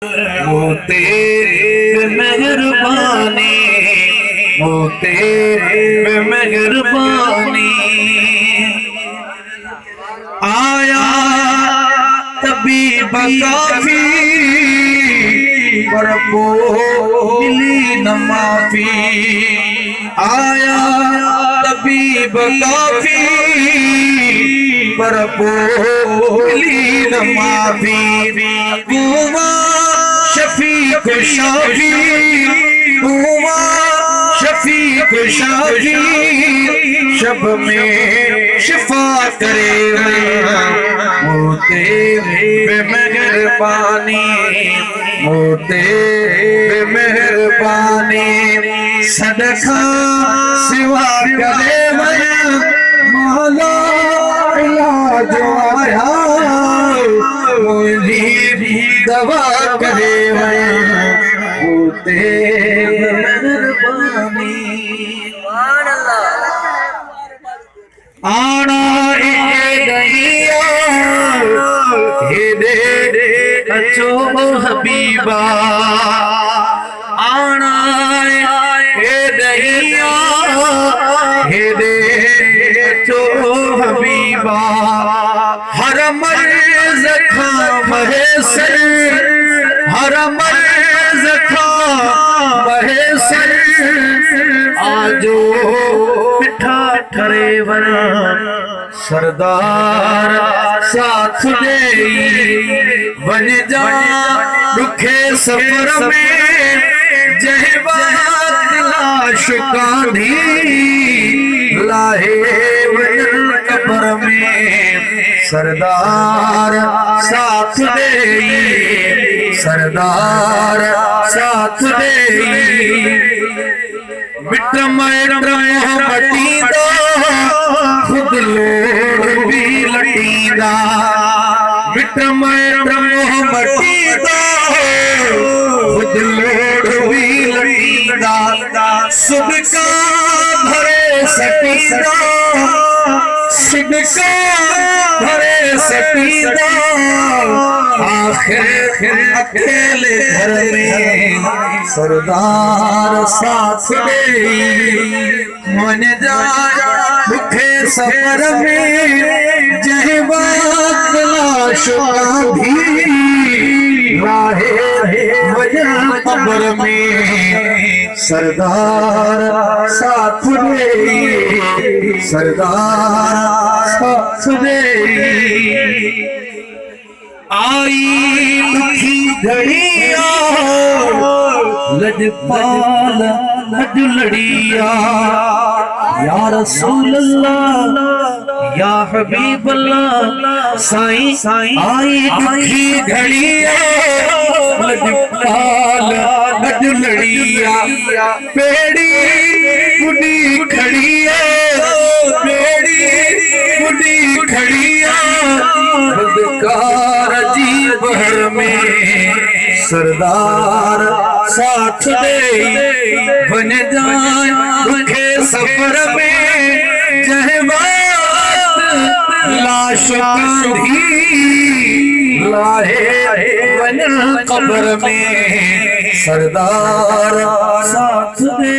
वो तेरे मेहरबानी, वो तेरे मेहरबानी। आया तबीब काफी पर वो मिली न माफी। आया तबीब काफी पर वो मिली न माफी। हुआ शफीक शाफी, हुआ शफीक शाफी, शब में शिफा करे वो तेरे मेहरबानी, वो तेरे मेहरबानी। सदका सिवा करे मौला इलाज आया, मुझे दवा करे वो तेरे मेहरबानी। आना दहिया हे दे अचो हबीबा, आना हे दहिया हे दे अचो हबीबा। हर मर्ज खा महेसर, हर मर्ज खा महेसर, आजो मिठा ठरे वरा सरदार साथ दे वन जा दुखे सफर में। जहबात लाश कांधी लाहे वन कब्र में। सरदार साथ दे, सरदार साथ दे। मित्र मटी दो खुद लोग भी लटीदा, मित्र मटी दो खुद लोग भी लटीदा। सुबका भरे सटीदा, सुबका भरे सटीदा। आखिर अकेले घर में सरदार साथ दे मन जाए दुखे सफर में। जहबात लाश कांधी राहे वजह कब्र में। सरदार साथ दे, सरदार साथ दे। आई दुखी घड़िया लजपाल लड़िया, या रसूल अल्लाह या हबीब अल्लाह। साईं साईं आई दुखी घड़िया लजपाल लड़िया। पेड़ी बुढ़ी खड़ी है, पेड़ी बुढ़ी खड़ी है। बदकार जी बहर में सरदार साथ दे बन जाए दुखे सफर में। जहबात लाश कांधी लाहे बन कब्र में। सरदार साथ दे।